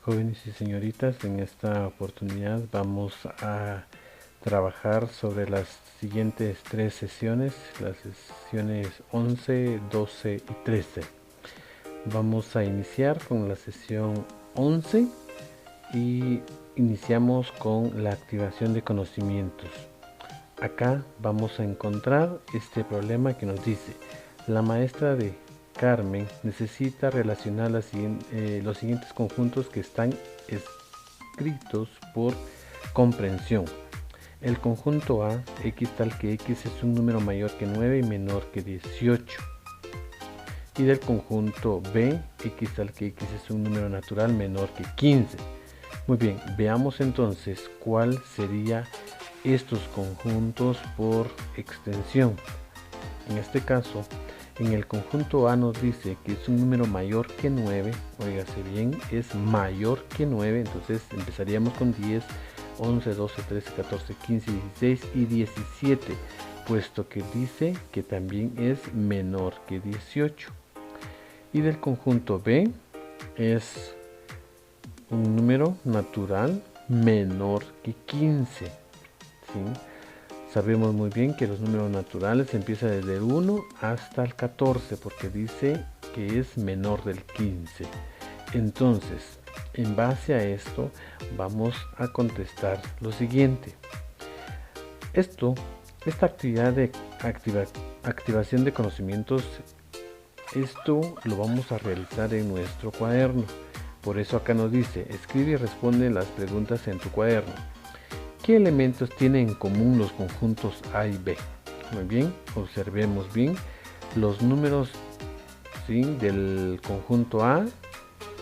Jóvenes y señoritas, en esta oportunidad vamos a trabajar sobre las siguientes tres sesiones, las sesiones 11, 12 y 13. Vamos a iniciar con la sesión 11 y iniciamos con la activación de conocimientos. Acá vamos a encontrar este problema que nos dice: la maestra de Carmen necesita relacionar los siguientes conjuntos que están escritos por comprensión. El conjunto A, x tal que x es un número mayor que 9 y menor que 18. Y del conjunto B, x tal que x es un número natural menor que 15. Muy bien, veamos entonces cuál sería estos conjuntos por extensión. En este caso, en el conjunto A nos dice que es un número mayor que 9, óigase bien, es mayor que 9, entonces empezaríamos con 10, 11, 12, 13, 14, 15, 16 y 17, puesto que dice que también es menor que 18. Y del conjunto B es un número natural menor que 15. ¿Sí? Sabemos muy bien que los números naturales empiezan desde el 1 hasta el 14 porque dice que es menor del 15. Entonces, en base a esto, vamos a contestar lo siguiente. Esta actividad de activación de conocimientos, esto lo vamos a realizar en nuestro cuaderno. Por eso acá nos dice: escribe y responde las preguntas en tu cuaderno. ¿Qué elementos tienen en común los conjuntos A y B? Muy bien, observemos bien los números, ¿sí?, del conjunto A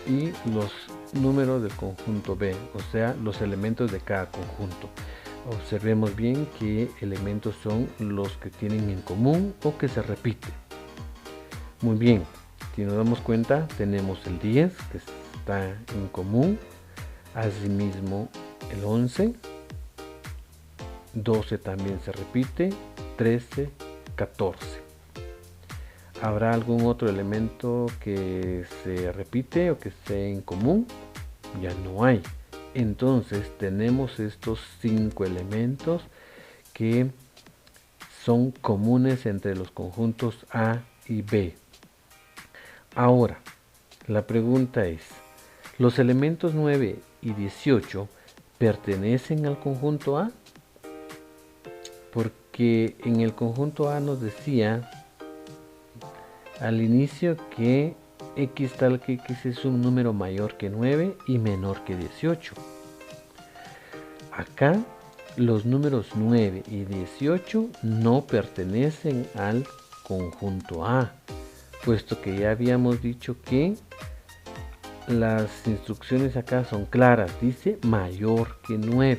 y los números del conjunto B, o sea, los elementos de cada conjunto. Observemos bien qué elementos son los que tienen en común o que se repiten. Muy bien, si nos damos cuenta, tenemos el 10 que está en común, asimismo el 11, 12 también se repite, 13, 14. ¿Habrá algún otro elemento que se repite o que esté en común? Ya no hay. Entonces tenemos estos 5 elementos que son comunes entre los conjuntos A y B. Ahora, la pregunta es: ¿los elementos 9 y 18 pertenecen al conjunto A? Porque en el conjunto A nos decía al inicio que x tal que x es un número mayor que 9 y menor que 18. Acá los números 9 y 18 no pertenecen al conjunto A, puesto que ya habíamos dicho que las instrucciones acá son claras, dice mayor que 9.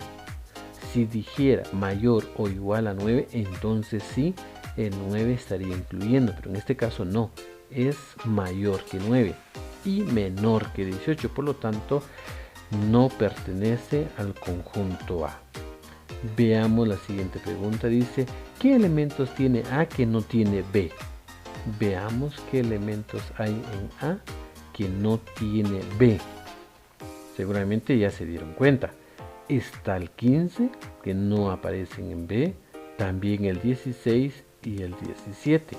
Si dijera mayor o igual a 9, entonces sí, el 9 estaría incluyendo, pero en este caso no, es mayor que 9 y menor que 18, por lo tanto no pertenece al conjunto A. Veamos la siguiente pregunta, dice: ¿qué elementos tiene A que no tiene B? Veamos qué elementos hay en A que no tiene B. Seguramente ya se dieron cuenta. Está el 15, que no aparecen en B, también el 16 y el 17.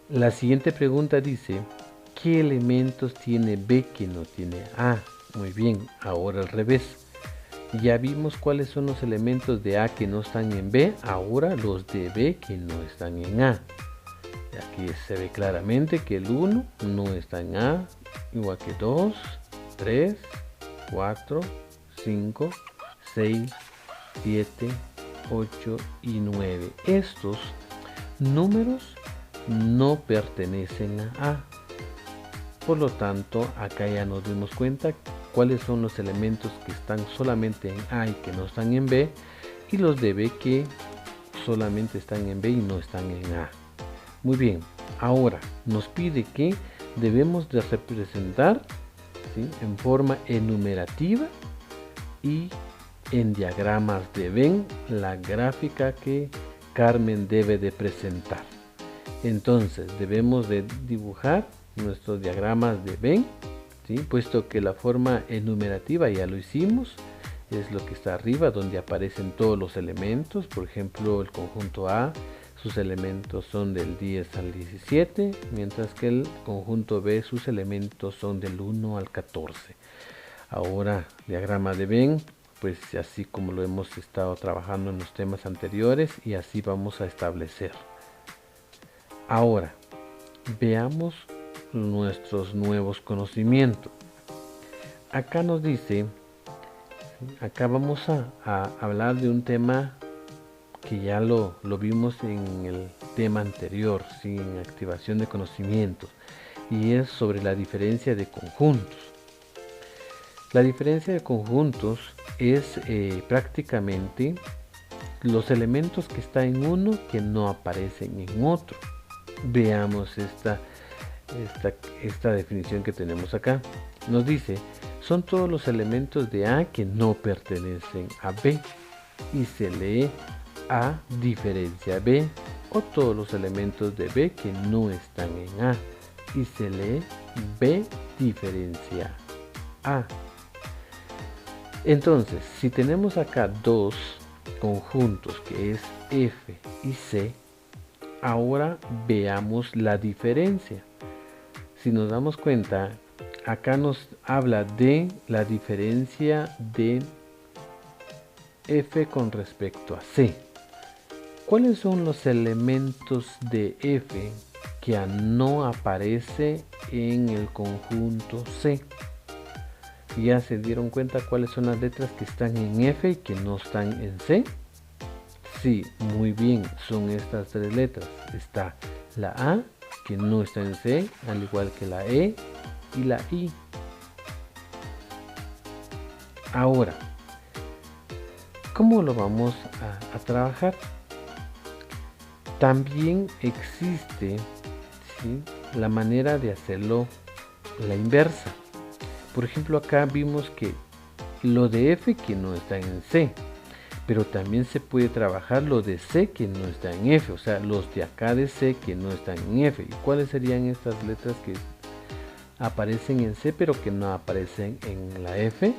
La siguiente pregunta dice: ¿qué elementos tiene B que no tiene A? Muy bien, ahora al revés. Ya vimos cuáles son los elementos de A que no están en B, ahora los de B que no están en A. Aquí se ve claramente que el 1 no está en A, igual que 2, 3, 4, 5, 6, 7, 8 y 9. Estos números no pertenecen a A. Por lo tanto, acá ya nos dimos cuenta cuáles son los elementos que están solamente en A y que no están en B, y los de B que solamente están en B y no están en A. Muy bien, ahora nos pide que debemos de representar, ¿sí?, en forma enumerativa y en diagramas de Venn la gráfica que Carmen debe de presentar. Entonces debemos de dibujar nuestros diagramas de Venn ¿sí? Puesto que la forma enumerativa ya lo hicimos, es lo que está arriba donde aparecen todos los elementos. Por ejemplo, el conjunto A, sus elementos son del 10 al 17, mientras que el conjunto B, sus elementos son del 1 al 14. Ahora, diagrama de Venn, pues así como lo hemos estado trabajando en los temas anteriores, y así vamos a establecer. Ahora, veamos nuestros nuevos conocimientos. Acá nos dice, acá vamos a hablar de un tema que ya lo vimos en el tema anterior, ¿sí? En activación de conocimientos, y es sobre la diferencia de conjuntos. La diferencia de conjuntos es prácticamente los elementos que están en uno que no aparecen en otro. Veamos esta definición que tenemos acá. Nos dice, son todos los elementos de A que no pertenecen a B, y se lee A diferencia B, o todos los elementos de B que no están en A, y se lee B diferencia A. Entonces, si tenemos acá dos conjuntos que es F y C, ahora veamos la diferencia. Si nos damos cuenta, acá nos habla de la diferencia de F con respecto a C. ¿Cuáles son los elementos de F que no aparece en el conjunto C? ¿Ya se dieron cuenta cuáles son las letras que están en F y que no están en C? Sí, muy bien, son estas tres letras. Está la A, que no está en C, al igual que la E y la I. Ahora, ¿cómo lo vamos a trabajar? También existe, ¿sí?, la manera de hacerlo la inversa. Por ejemplo, acá vimos que lo de F que no está en C, pero también se puede trabajar lo de C que no está en F, o sea, los de acá de C que no están en F. ¿Y cuáles serían estas letras que aparecen en C pero que no aparecen en la F?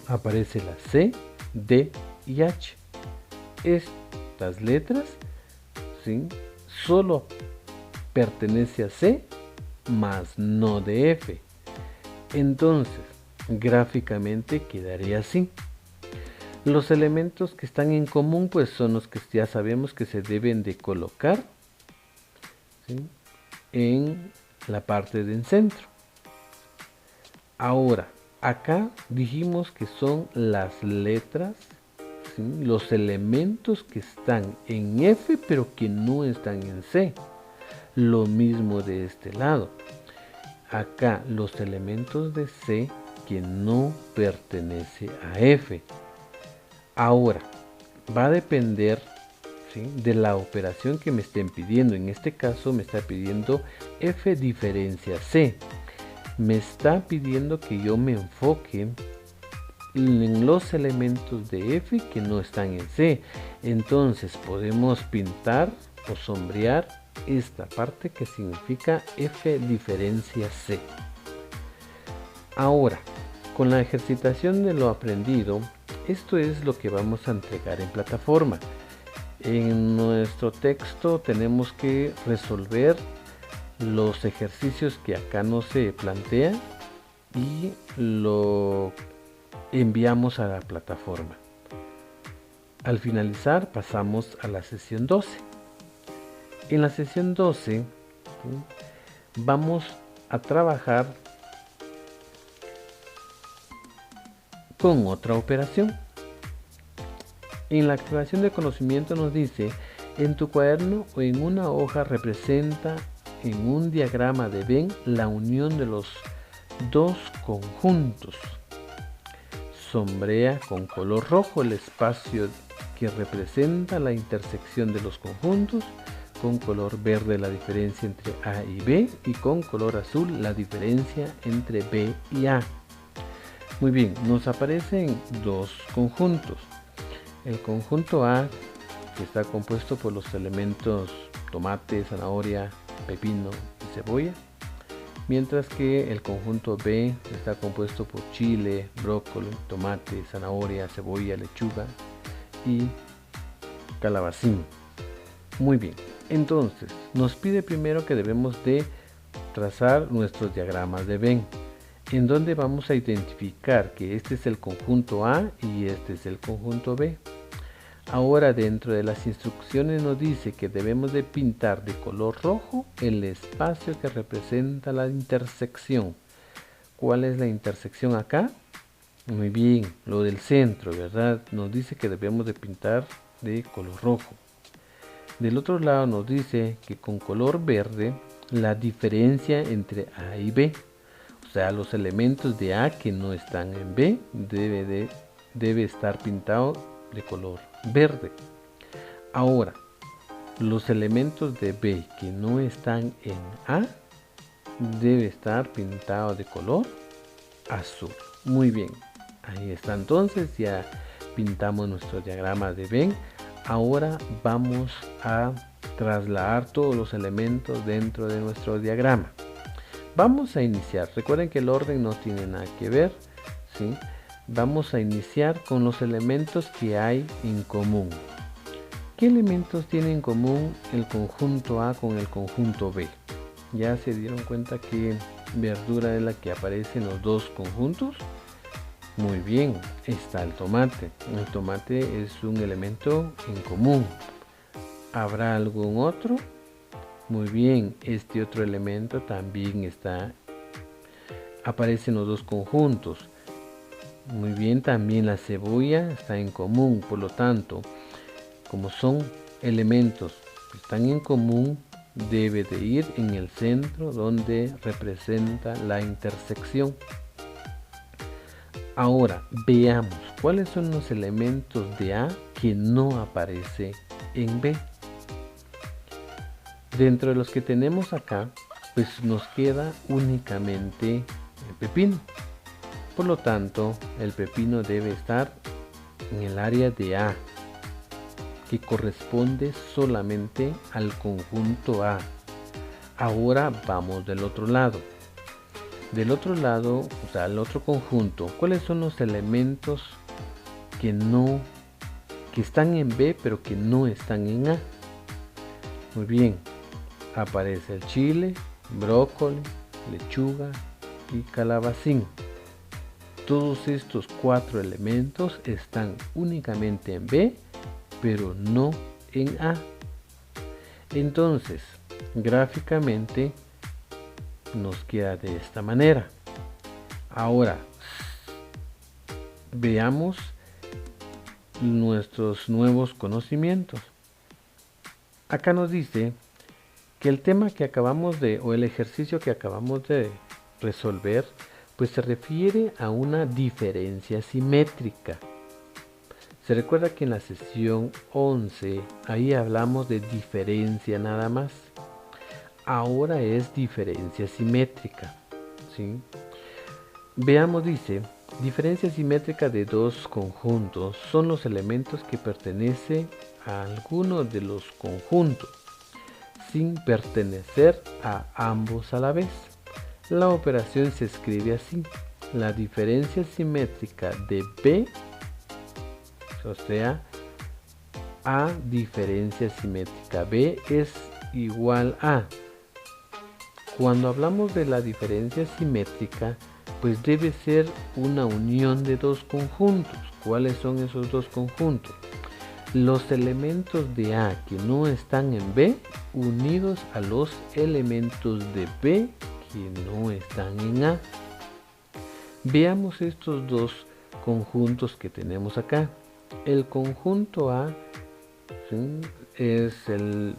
Aparece la C, D y H. Estas letras, ¿sí?, solo pertenece a C, más no de F. Entonces, gráficamente quedaría así. Los elementos que están en común pues son los que ya sabemos que se deben de colocar, ¿sí?, en la parte del centro. Ahora, acá dijimos que son las letras, ¿sí?, los elementos que están en F pero que no están en C. Lo mismo de este lado. Acá los elementos de C que no pertenece a F. Ahora, va a depender, ¿sí?, de la operación que me estén pidiendo. En este caso me está pidiendo F diferencia C. Me está pidiendo que yo me enfoque en los elementos de F que no están en C. Entonces podemos pintar o sombrear esta parte que significa F diferencia C. Ahora, con la ejercitación de lo aprendido, esto es lo que vamos a entregar en plataforma. En nuestro texto tenemos que resolver los ejercicios que acá no se plantea y lo enviamos a la plataforma. Al finalizar pasamos a la sesión 12. En la sesión 12, ¿sí?, vamos a trabajar con otra operación. En la activación de conocimiento nos dice, en tu cuaderno o en una hoja representa en un diagrama de Venn la unión de los dos conjuntos. Sombrea con color rojo el espacio que representa la intersección de los conjuntos, con color verde la diferencia entre A y B y con color azul la diferencia entre B y A. Muy bien, nos aparecen dos conjuntos. El conjunto A, que está compuesto por los elementos tomate, zanahoria, pepino y cebolla. mientras que el conjunto B está compuesto por chile, brócoli, tomate, zanahoria, cebolla, lechuga y calabacín. Muy bien, entonces nos pide primero que debemos de trazar nuestros diagramas de Venn, en donde vamos a identificar que este es el conjunto A y este es el conjunto B. Ahora, dentro de las instrucciones nos dice que debemos de pintar de color rojo el espacio que representa la intersección. ¿Cuál es la intersección acá? Muy bien, lo del centro, ¿verdad? Nos dice que debemos de pintar de color rojo. Del otro lado nos dice que con color verde la diferencia entre A y B, o sea, los elementos de A que no están en B debe estar pintado de color verde. Ahora, los elementos de B que no están en A debe estar pintado de color azul. Muy bien, ahí está. Entonces ya pintamos nuestro diagrama de Venn. Ahora vamos a trasladar todos los elementos dentro de nuestro diagrama. Vamos a iniciar. Recuerden que el orden no tiene nada que ver, ¿sí? Vamos a iniciar con los elementos que hay en común. ¿Qué elementos tiene en común el conjunto A con el conjunto B? ¿Ya se dieron cuenta que verdura es la que aparece en los dos conjuntos? Muy bien, está el tomate. El tomate es un elemento en común. ¿Habrá algún otro? Muy bien, este otro elemento también aparece en los dos conjuntos. Muy bien, también la cebolla está en común. Por lo tanto, como son elementos que están en común, debe de ir en el centro donde representa la intersección. Ahora veamos cuáles son los elementos de A que no aparece en B. Dentro de los que tenemos acá, pues nos queda únicamente el pepino. Por lo tanto, el pepino debe estar en el área de A, que corresponde solamente al conjunto A. Ahora vamos del otro lado. Del otro lado, o sea, el otro conjunto, ¿cuáles son los elementos que están en B pero que no están en A? Muy bien, aparece el chile, brócoli, lechuga y calabacín. Todos estos 4 elementos están únicamente en B, pero no en A. Entonces, gráficamente nos queda de esta manera. Ahora, veamos nuestros nuevos conocimientos. Acá nos dice que el tema que o el ejercicio que acabamos de resolver, pues se refiere a una diferencia simétrica. Se recuerda que en la sesión 11, ahí hablamos de diferencia nada más. Ahora es diferencia simétrica, ¿sí? Veamos, dice, diferencia simétrica de dos conjuntos son los elementos que pertenecen a alguno de los conjuntos, sin pertenecer a ambos a la vez. La operación se escribe así: la diferencia simétrica de B, o sea, A diferencia simétrica B es igual a. Cuando hablamos de la diferencia simétrica, pues debe ser una unión de dos conjuntos. ¿Cuáles son esos dos conjuntos? Los elementos de A que no están en B unidos a los elementos de B que no están en A. Veamos estos dos conjuntos que tenemos acá. El conjunto A, ¿sí?,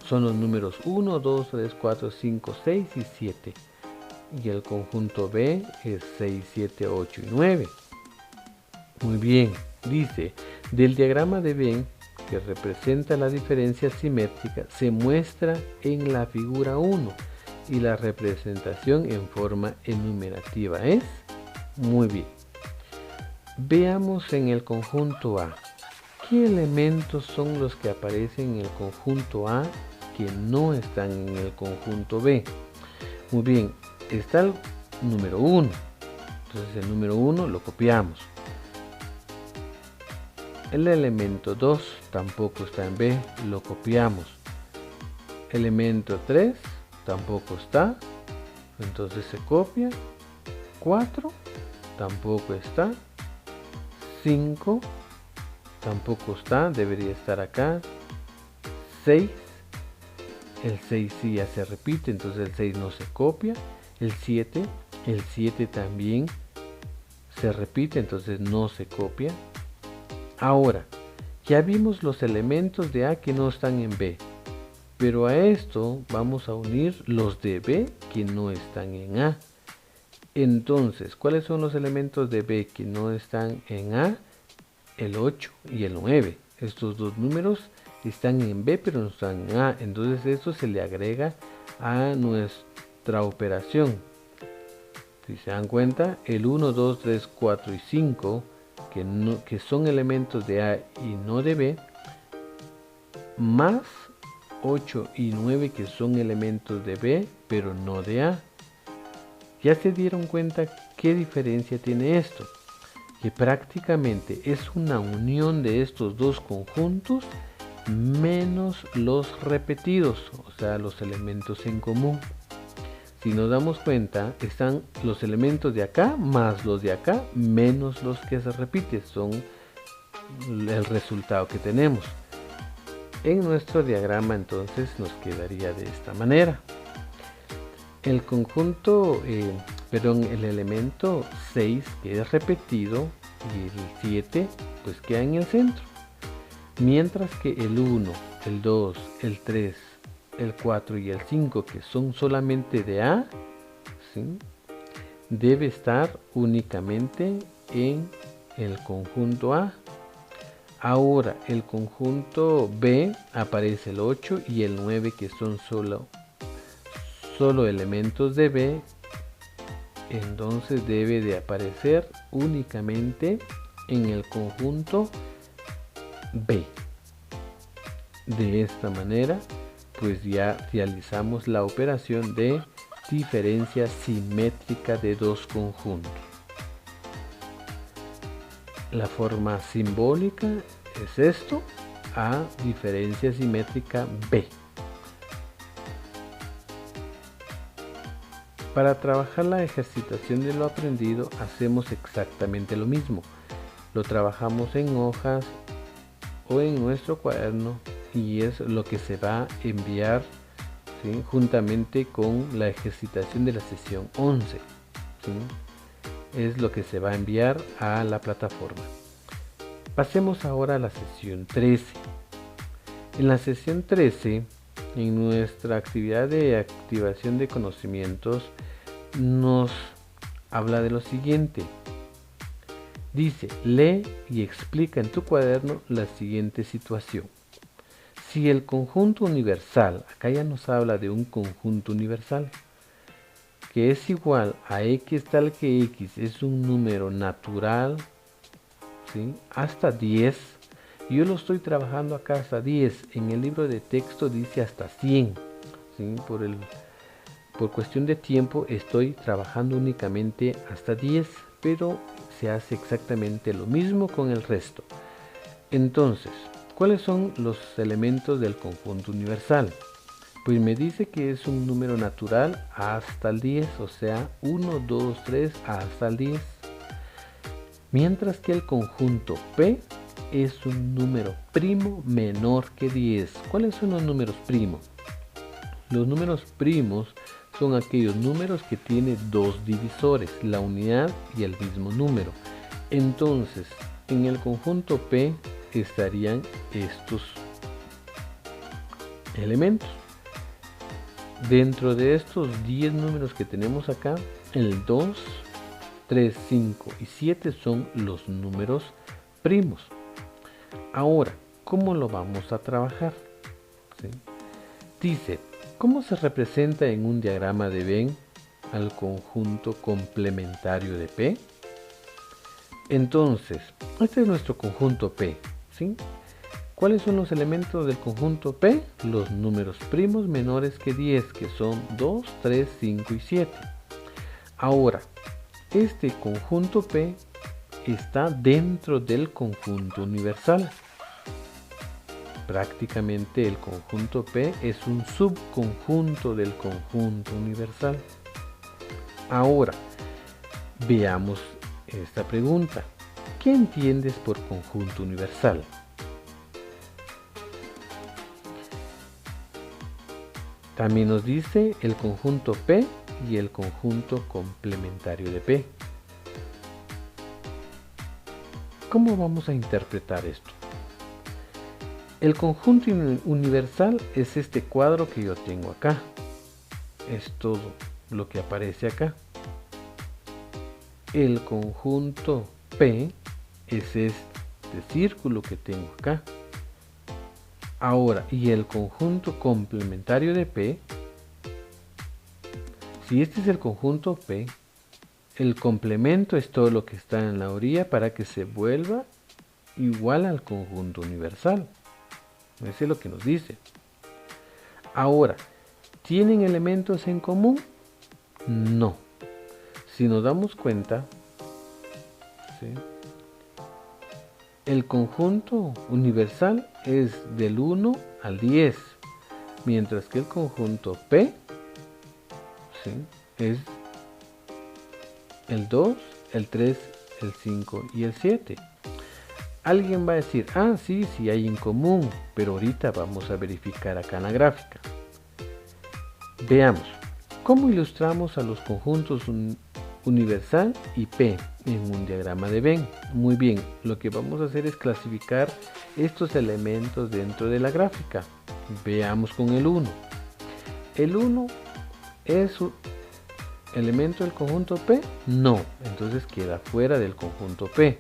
son los números 1, 2, 3, 4, 5, 6 y 7. Y el conjunto B es 6, 7, 8 y 9. Muy bien, dice, del diagrama de Venn que representa la diferencia simétrica se muestra en la figura 1 y la representación en forma enumerativa es. Muy bien. Veamos en el conjunto A. ¿Qué elementos son los que aparecen en el conjunto A que no están en el conjunto B? Muy bien, está el número 1. Entonces el número 1 lo copiamos. El elemento 2 tampoco está en B, lo copiamos. Elemento 3 tampoco está, entonces se copia. 4 tampoco está. 5 tampoco está, debería estar acá. 6, el 6 sí ya se repite, entonces el 6 no se copia. El 7 también se repite, entonces no se copia. Ahora, ya vimos los elementos de A que no están en B, pero a esto vamos a unir los de B que no están en A. Entonces, ¿cuáles son los elementos de B que no están en A? El 8 y el 9. Estos dos números están en B pero no están en A. Entonces esto se le agrega a nuestra operación. Si se dan cuenta, el 1, 2, 3, 4 y 5, que son elementos de A y no de B, más 8 y 9 que son elementos de B pero no de A. ¿Ya se dieron cuenta qué diferencia tiene esto? Que prácticamente es una unión de estos dos conjuntos menos los repetidos, o sea, los elementos en común. Si nos damos cuenta, están los elementos de acá más los de acá menos los que se repiten, son el resultado que tenemos. En nuestro diagrama entonces nos quedaría de esta manera. El conjunto, el elemento 6 que es repetido y el 7 pues queda en el centro. Mientras que el 1, el 2, el 3, el 4 y el 5 que son solamente de A, ¿sí?, debe estar únicamente en el conjunto A. Ahora el conjunto B aparece el 8 y el 9 que son solo elementos de B, entonces debe de aparecer únicamente en el conjunto B. De esta manera pues ya realizamos la operación de diferencia simétrica de dos conjuntos. La forma simbólica es esto: A diferencia simétrica B. Para trabajar la ejercitación de lo aprendido hacemos exactamente lo mismo. Lo trabajamos en hojas o en nuestro cuaderno y es lo que se va a enviar, ¿sí?, juntamente con la ejercitación de la sesión 11. ¿Sí? Es lo que se va a enviar a la plataforma. Pasemos ahora a la sesión 13. En la sesión 13, en nuestra actividad de activación de conocimientos, nos habla de lo siguiente. Dice: lee y explica en tu cuaderno la siguiente situación. Si el conjunto universal, acá ya nos habla de un conjunto universal, que es igual a x tal que x es un número natural, ¿sí?, hasta 10, yo lo estoy trabajando acá hasta 10, en el libro de texto dice hasta 100, ¿sí? Por cuestión de tiempo estoy trabajando únicamente hasta 10, pero se hace exactamente lo mismo con el resto. Entonces, ¿cuáles son los elementos del conjunto universal? Pues me dice que es un número natural hasta el 10, o sea, 1, 2, 3 hasta el 10. Mientras que el conjunto P es un número primo menor que 10. ¿Cuáles son los números primos? Los números primos son aquellos números que tienen dos divisores, la unidad y el mismo número. Entonces, en el conjunto P estarían estos elementos. Dentro de estos 10 números que tenemos acá, el 2, 3, 5 y 7 son los números primos. Ahora, ¿cómo lo vamos a trabajar? ¿Sí? Dice: ¿cómo se representa en un diagrama de Venn al conjunto complementario de P? Entonces, este es nuestro conjunto P, ¿sí? ¿Cuáles son los elementos del conjunto P? Los números primos menores que 10, que son 2, 3, 5 y 7. Ahora, este conjunto P está dentro del conjunto universal. Prácticamente el conjunto P es un subconjunto del conjunto universal. Ahora, veamos esta pregunta. ¿Qué entiendes por conjunto universal? También nos dice el conjunto P y el conjunto complementario de P. ¿Cómo vamos a interpretar esto? El conjunto universal es este cuadro que yo tengo acá. Es todo lo que aparece acá. El conjunto P es este círculo que tengo acá. Ahora, y el conjunto complementario de P, si este es el conjunto P, el complemento es todo lo que está en la orilla para que se vuelva igual al conjunto universal. Eso es lo que nos dice. Ahora, ¿tienen elementos en común? No. Si nos damos cuenta, ¿sí?, el conjunto universal es del 1 al 10, mientras que el conjunto P, ¿sí?, es el 2, el 3, el 5 y el 7. Alguien va a decir, ah, sí, sí hay en común, pero ahorita vamos a verificar acá en la gráfica. Veamos, ¿cómo ilustramos a los conjuntos universal y P en un diagrama de Venn? Muy bien, lo que vamos a hacer es clasificar estos elementos dentro de la gráfica. Veamos con el 1. ¿El 1 es un elemento del conjunto P? No, entonces queda fuera del conjunto P.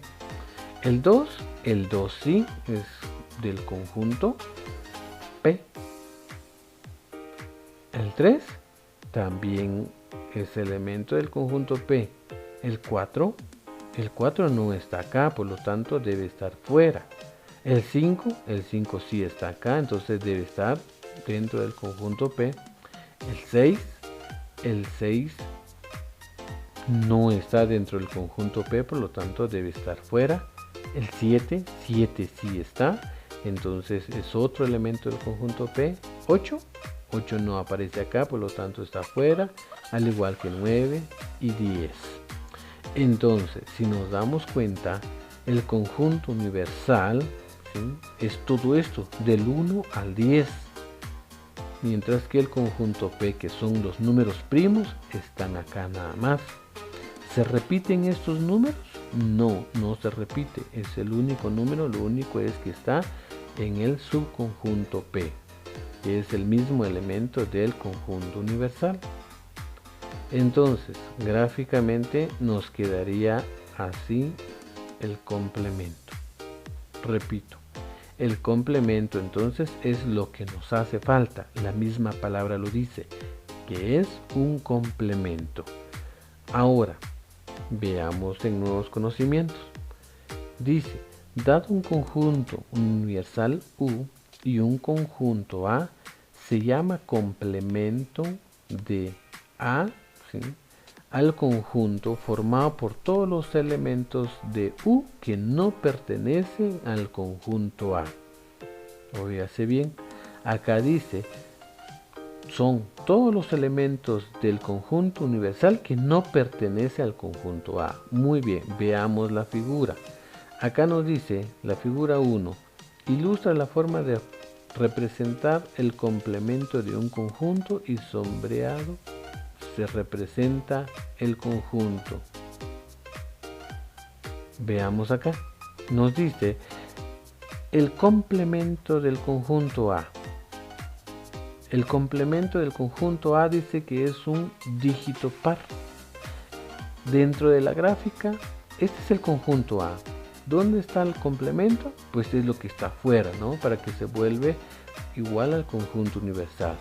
El 2 sí es del conjunto P. El 3 también es elemento del conjunto P. El 4 no está acá, por lo tanto debe estar fuera. El 5 sí está acá, entonces debe estar dentro del conjunto P. El 6 no está dentro del conjunto P, por lo tanto debe estar fuera. El 7 sí está, entonces es otro elemento del conjunto P. 8 no aparece acá, por lo tanto está fuera, al igual que 9 y 10. Entonces, si nos damos cuenta, el conjunto universal, ¿sí?, es todo esto, del 1 al 10. Mientras que el conjunto P, que son los números primos, están acá nada más. ¿Se repiten estos números? No, no se repite. Es el único número, lo único es que está en el subconjunto P, que es el mismo elemento del conjunto universal. Entonces, gráficamente nos quedaría así el complemento. Repito, el complemento entonces es lo que nos hace falta. La misma palabra lo dice, que es un complemento. Ahora, veamos en nuevos conocimientos. Dice, dado un conjunto universal U y un conjunto A, se llama complemento de A, ¿sí?, al conjunto formado por todos los elementos de U que no pertenecen al conjunto A. Óigase bien, acá dice, son todos los elementos del conjunto universal que no pertenece al conjunto A. Muy bien, veamos la figura. Acá nos dice la figura 1, ilustra la forma de representar el complemento de un conjunto y sombreado se representa el conjunto. Veamos acá, nos dice el complemento del conjunto A. El complemento del conjunto A dice que es un dígito par. Dentro de la gráfica, este es el conjunto A. ¿Dónde está el complemento? Pues es lo que está afuera, ¿no? Para que se vuelva igual al conjunto universal.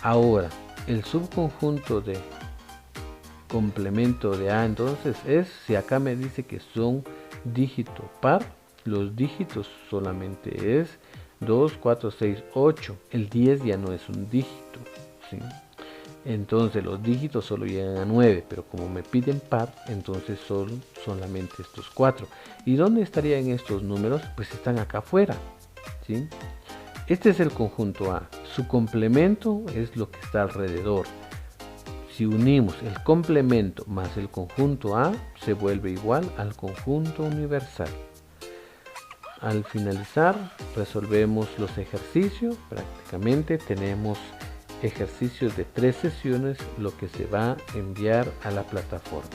Ahora, el subconjunto de complemento de A entonces es, si acá me dice que son dígito par, los dígitos solamente es 2, 4, 6, 8. El 10 ya no es un dígito, ¿sí? Entonces los dígitos solo llegan a 9, pero como me piden par, entonces son solamente estos 4. ¿Y dónde estarían estos números? Pues están acá afuera, ¿sí? Este es el conjunto A. Su complemento es lo que está alrededor. Si unimos el complemento más el conjunto A, se vuelve igual al conjunto universal. Al finalizar, resolvemos los ejercicios. Prácticamente tenemos ejercicios de 3 sesiones, lo que se va a enviar a la plataforma.